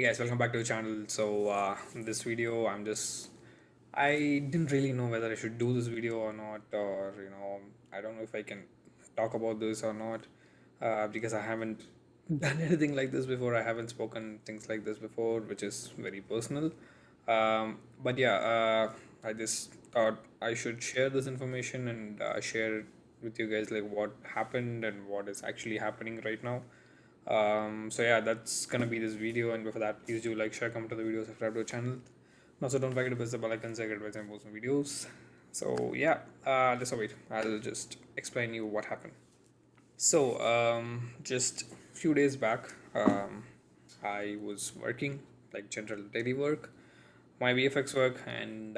Guys, welcome back to the channel. This video, I didn't really know whether I should do this video or not, or I don't know if I can talk about this or not, because I haven't done anything like this before. I haven't spoken things like this before, which is very personal. But yeah, I just thought I should share this information and share it with you guys, like what happened and what is actually happening right now. So yeah, that's gonna be this video, and before that, please do like, share, comment to the video, subscribe to the channel. And also, don't forget to press the bell icon so I get advice and post some videos. So yeah, let's wait. I'll just explain you what happened. Just few days back, I was working like general daily work, my VFX work, and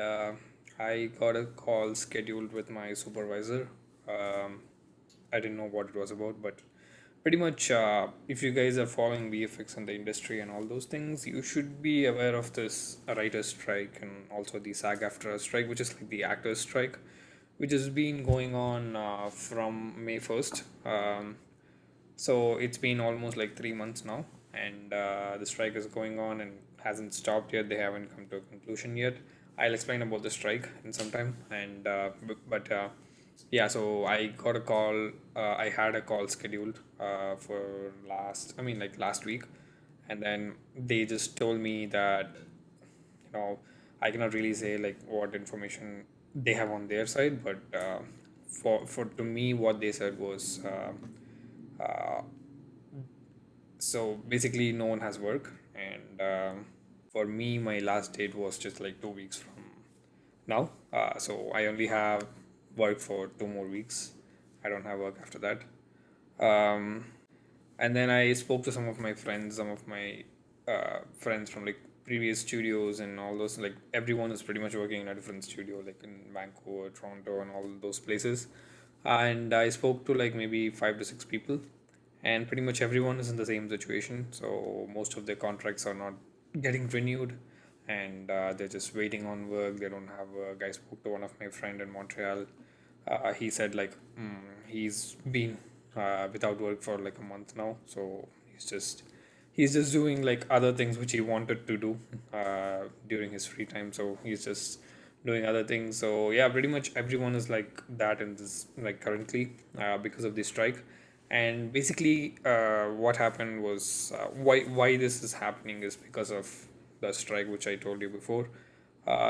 I got a call scheduled with my supervisor. Um, I didn't know what it was about, but pretty much, if you guys are following VFX in the industry and all those things, you should be aware of this writer's strike and also the SAG-AFTRA strike, which is like the actors' strike, which has been going on from May 1st. So it's been almost like 3 months now, and the strike is going on and hasn't stopped yet. They haven't come to a conclusion yet. I'll explain about the strike in some time, and yeah. So I got a call. I had a call scheduled for last week, and then they just told me that I cannot really say like what information they have on their side, but for to me what they said was. Uh, so basically no one has work, and for me my last date was just like 2 weeks from now. So I only have work for 2 more weeks. I don't have work after that. um, and then I spoke to some of my friends from like previous studios and all those. Like everyone is pretty much working in a different studio, like in Vancouver, Toronto, and all those places. And I spoke to like maybe 5 to 6 people, and pretty much everyone is in the same situation. So most of their contracts are not getting renewed, and they're just waiting on work. They don't have work. I spoke to one of my friend in Montreal. He said like he's been without work for like a month now. So he's just doing like other things which he wanted to do during his free time. So he's just doing other things. So yeah, pretty much everyone is like that in this like currently because of the strike. And basically, what happened was why this is happening is because of the strike, which I told you before.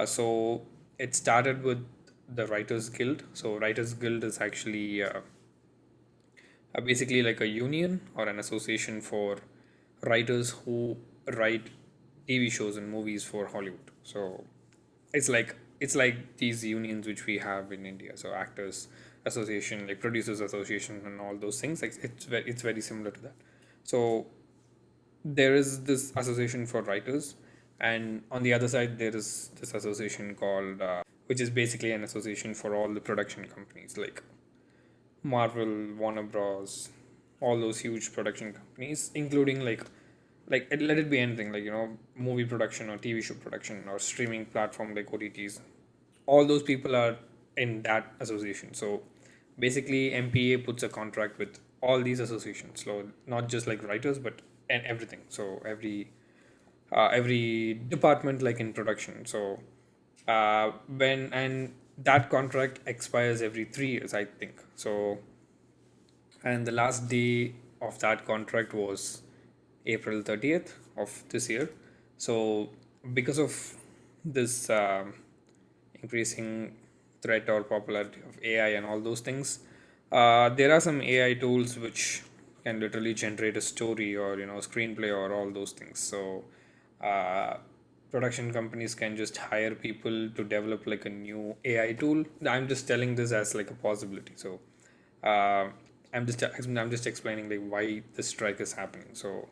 So it started with the Writers Guild. So Writers Guild is actually basically like a union or an association for writers who write TV shows and movies for Hollywood. So it's like these unions which we have in India. So Actors Association, like Producers Association, and all those things. Like it's very similar to that. So there is this association for writers, and on the other side there is this association called which is basically an association for all the production companies like Marvel, Warner Bros, all those huge production companies, including let it be anything, like movie production or TV show production or streaming platform like OTTs. All those people are in that association. So basically MPA puts a contract with all these associations. So not just like writers, but and everything. So every department like in production. So when and that contract expires every 3 years, I think. So and the last day of that contract was April 30th of this year. So because of this increasing threat or popularity of AI and all those things, there are some AI tools which can literally generate a story or screenplay or all those things. So uh, production companies can just hire people to develop like a new AI tool. I'm just telling this as like a possibility. So uh, I'm just explaining like why this strike is happening. So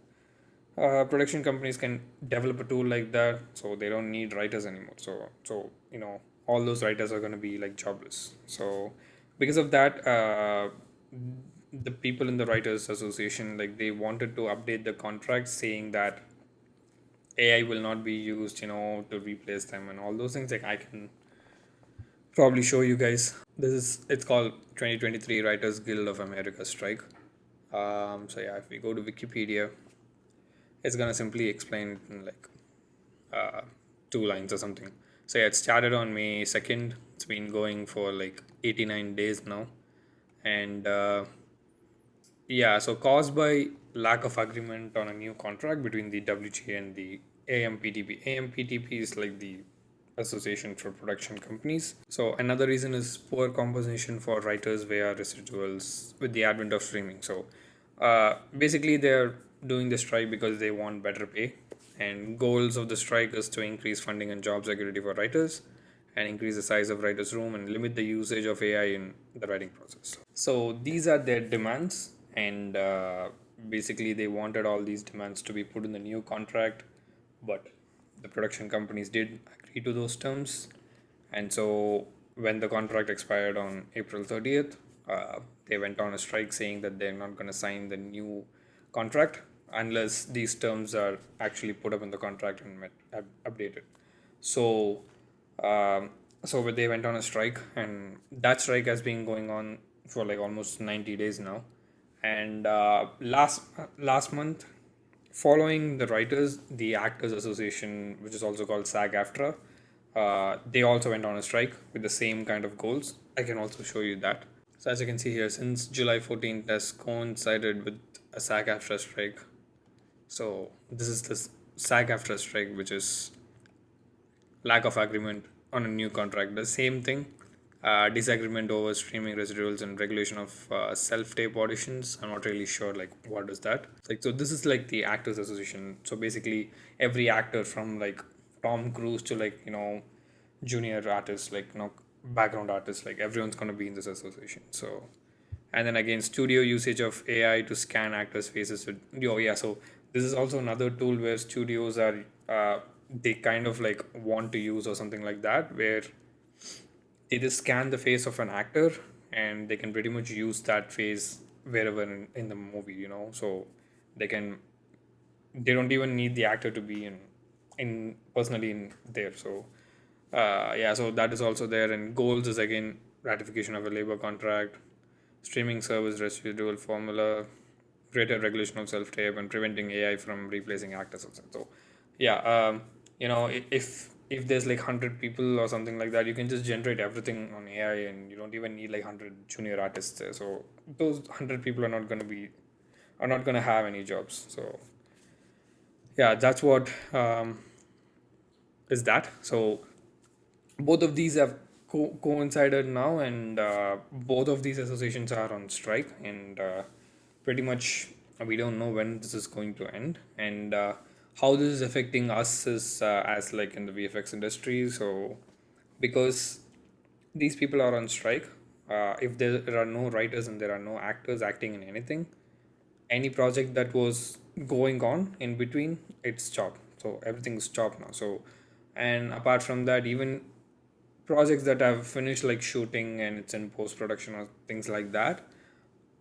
production companies can develop a tool like that, so they don't need writers anymore. So all those writers are going to be like jobless. So because of that, the people in the writers association, like, they wanted to update the contract saying that AI will not be used to replace them and all those things. Like, I can probably show you guys. It's called 2023 Writers Guild of America strike. So yeah, if we go to Wikipedia, It's gonna simply explain it in like uh, 2 lines or something. So yeah, it started on May 2nd. It's been going for like 89 days now. And yeah, so caused by lack of agreement on a new contract between the WGA and the AMPTP. AMPTP is like the Association for Production Companies. So another reason is poor compensation for writers via residuals with the advent of streaming. So basically, they're doing the strike because they want better pay. And goals of the strike is to increase funding and job security for writers, and increase the size of writers' room and limit the usage of AI in the writing process. So these are their demands, and basically they wanted all these demands to be put in the new contract, but the production companies did agree to those terms. And so when the contract expired on April 30th, they went on a strike saying that they're not going to sign the new contract unless these terms are actually put up in the contract and updated. So, um, so they went on a strike, and that strike has been going on for like almost 90 days now. And last month, following the writers, the Actors Association, which is also called SAG-AFTRA, they also went on a strike with the same kind of goals. I can also show you that. So as you can see here, since July 14th has coincided with a SAG-AFTRA strike. So this is the SAG-AFTRA strike, which is lack of agreement on a new contract. The same thing, disagreement over streaming residuals and regulation of self-tape auditions. I'm not really sure like what is that. Like so, this is like the Actors Association. So basically, every actor from like Tom Cruise to like junior artists, like background artists, like everyone's gonna be in this association. So and then again studio usage of AI to scan actors faces with oh yeah, so this is also another tool where studios are they kind of like want to use or something like that, where they just scan the face of an actor and they can pretty much use that face wherever in the movie, so they can they don't even need the actor to be in personally in there. So yeah, so that is also there. And goals is again ratification of a labor contract, streaming service residual formula, greater regulation of self-tape, and preventing AI from replacing actors also. So yeah, if there's like 100 people or something like that, you can just generate everything on AI, and you don't even need like 100 junior artists there. So those 100 people are not going to have any jobs. So yeah, that's what is that. So both of these have coincided now, and both of these associations are on strike, and pretty much we don't know when this is going to end, and how this is affecting us is as like in the VFX industry. So because these people are on strike, if there are no writers and there are no actors acting in anything, any project that was going on in between, it's stopped. So everything's stopped now. So and apart from that, even projects that have finished like shooting and it's in post production or things like that,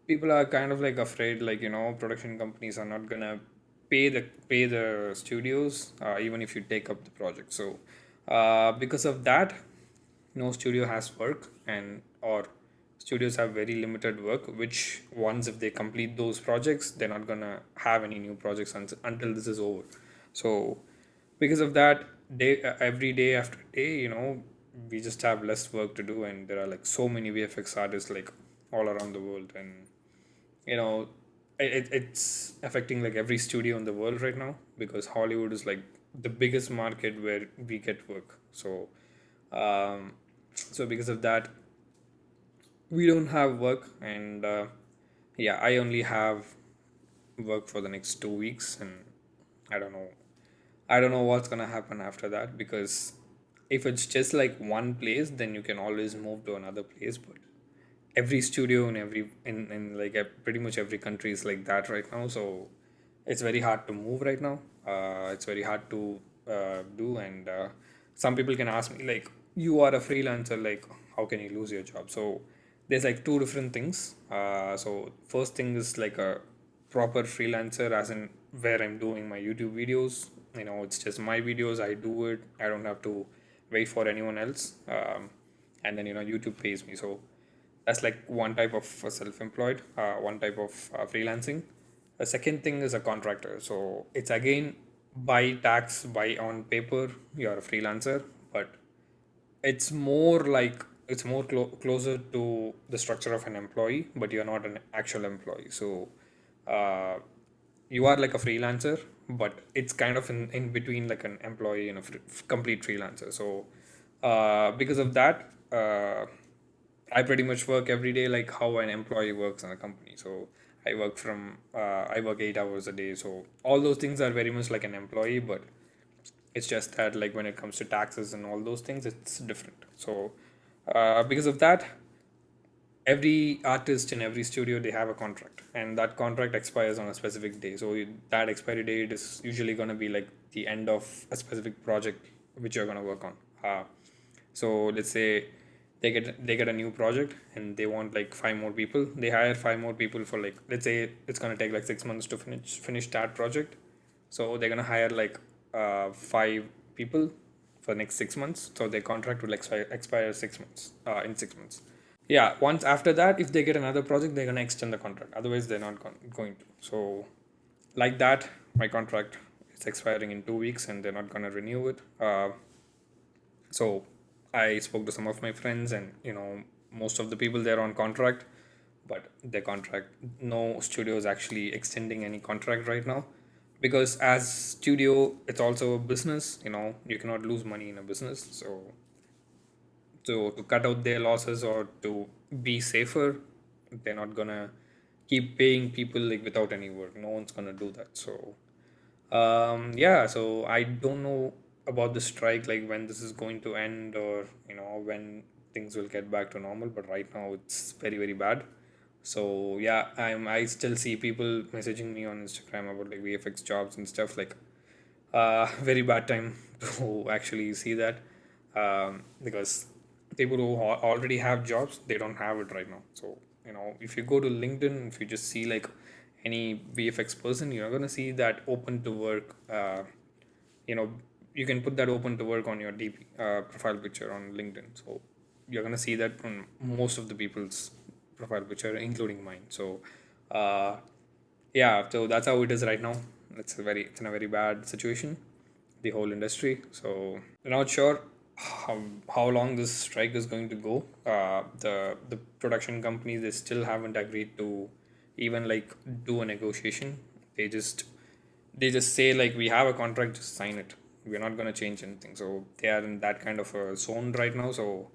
people are kind of like afraid, like production companies are not gonna pay the studios, even if you take up the project. So because of that, no studio has work, and or studios have very limited work, which once if they complete those projects, they're not gonna have any new projects until this is over. So because of that, every day after day, we just have less work to do, and there are like so many VFX artists like all around the world. And you know it's affecting like every studio in the world right now, because Hollywood is like the biggest market where we get work. So because of that, we don't have work. And yeah, I only have work for the next 2 weeks, and i don't know I don't know what's gonna happen after that, because if it's just like one place, then you can always move to another place. But every studio in like pretty much every country is like that right now. So it's very hard to move right now. It's very hard to do. And some people can ask me like, you are a freelancer, like how can you lose your job? So there's like two different things. So first thing is like a proper freelancer, as in where I'm doing my YouTube videos. It's just my videos, I do it, I don't have to wait for anyone else. And then YouTube pays me. So that's like one type of self-employed, one type of freelancing. A second thing is a contractor. So it's again by tax, by on paper, you're a freelancer, but it's more like it's more closer to the structure of an employee, but you're not an actual employee. So uh, you are like a freelancer, but it's kind of in between like an employee and a complete freelancer. So because of that, I pretty much work every day like how an employee works in a company. So I work 8 hours a day. So all those things are very much like an employee, but it's just that like when it comes to taxes and all those things, it's different. So because of that, every artist in every studio they have a contract, and that contract expires on a specific day. So that expiry date is usually going to be like the end of a specific project which you're going to work on. So let's say they get a new project and they want like five more people. They hire five more people for like, let's say it's going to take like 6 months to finish that project. So they're going to hire like five people for the next 6 months. So their contract will expire 6 months in 6 months. Yeah, once after that, if they get another project, they're gonna extend the contract. Otherwise, they're not going to. So, like that, my contract is expiring in 2 weeks, and they're not gonna renew it. So, I spoke to some of my friends, and most of the people they're on contract, but their contract, no studio is actually extending any contract right now, because as studio, it's also a business. You cannot lose money in a business. So to cut out their losses or to be safer, they're not gonna keep paying people like without any work. No one's gonna do that. So yeah, so I don't know about the strike, like when this is going to end, or when things will get back to normal. But right now it's very very bad. So yeah, I still see people messaging me on Instagram about like VFX jobs and stuff. Like very bad time to actually see that, because people who already have jobs, they don't have it right now. So if you go to LinkedIn, if you just see like any VFX person, you're gonna see that open to work. You know you can put that open to work on your DP profile picture on LinkedIn. So you're gonna see that on most of the people's profile picture, including mine. So uh, yeah, so that's how it is right now. It's in a very bad situation, the whole industry. So we're not sure how long this strike is going to go. The production companies, they still haven't agreed to even like do a negotiation. They just say like, we have a contract, just sign it. We're not going to change anything. So they are in that kind of a zone right now. So,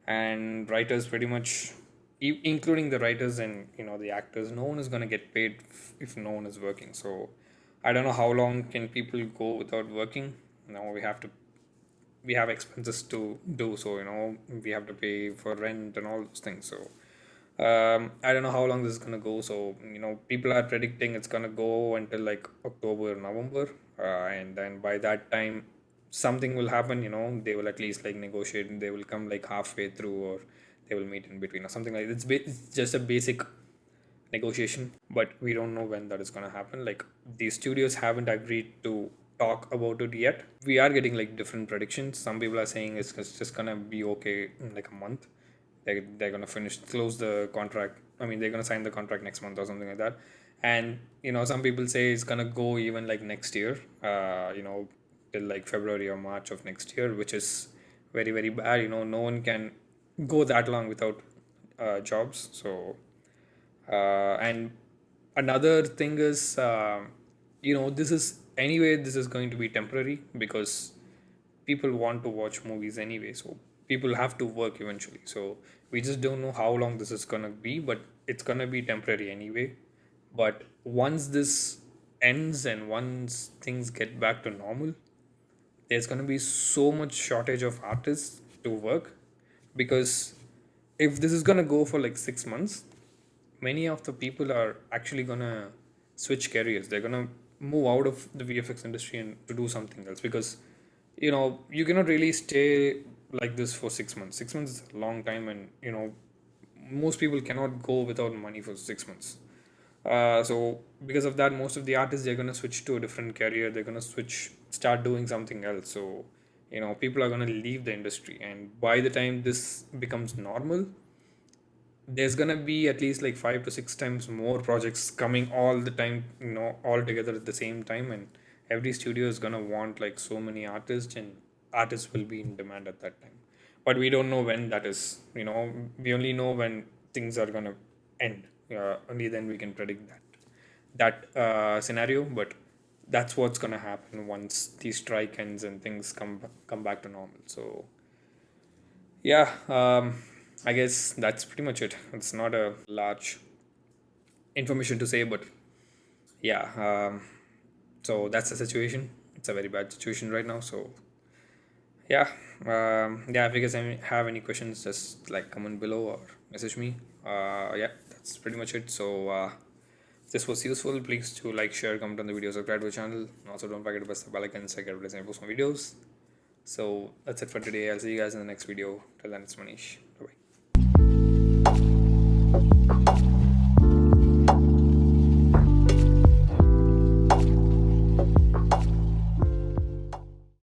and writers pretty much, including the writers and the actors, no one is going to get paid if no one is working. So I don't know how long can people go without working. We have expenses to do. So we have to pay for rent and all those things. So I don't know how long this is gonna go. So people are predicting it's gonna go until like October, November, and then by that time something will happen. They will at least like negotiate, and they will come like halfway through, or they will meet in between or something like that. It's just a basic negotiation, but we don't know when that is gonna happen. Like, these studios haven't agreed to talk about it yet. We are getting like different predictions. Some people are saying it's just gonna be okay in like a month. They're gonna close the contract. I mean, they're gonna sign the contract next month or something like that. And some people say it's gonna go even like next year. Till like February or March of next year, which is very very bad. No one can go that long without jobs. So and another thing is, this is going to be temporary, because people want to watch movies anyway. So people have to work eventually. So we just don't know how long this is gonna be, but it's gonna be temporary anyway. But once this ends and once things get back to normal, there's gonna be so much shortage of artists to work, because if this is gonna go for like 6 months, many of the people are actually gonna switch careers. They're gonna move out of the VFX industry and to do something else, because you cannot really stay like this for 6 months. 6 months is a long time, and most people cannot go without money for 6 months. So because of that, most of the artists, they're gonna switch to a different career. They're gonna start doing something else. So people are gonna leave the industry, and by the time this becomes normal, there's gonna be at least like 5 to 6 times more projects coming all the time, all together at the same time, and every studio is gonna want like so many artists, and artists will be in demand at that time. But we don't know when that is. We only know when things are gonna end. Only then we can predict that scenario. But that's what's gonna happen once the strike ends and things come back to normal. So yeah, I guess that's pretty much it. It's not a large information to say, but yeah, so that's the situation. It's a very bad situation right now. So yeah, yeah. If you guys have any questions, just like comment below or message me. Yeah, that's pretty much it. So if this was useful, please to like, share, comment on the video, subscribe to the channel, and also don't forget to press the bell icon so I get updates and post more videos. So that's it for today. I'll see you guys in the next video. Till then, it's Manish.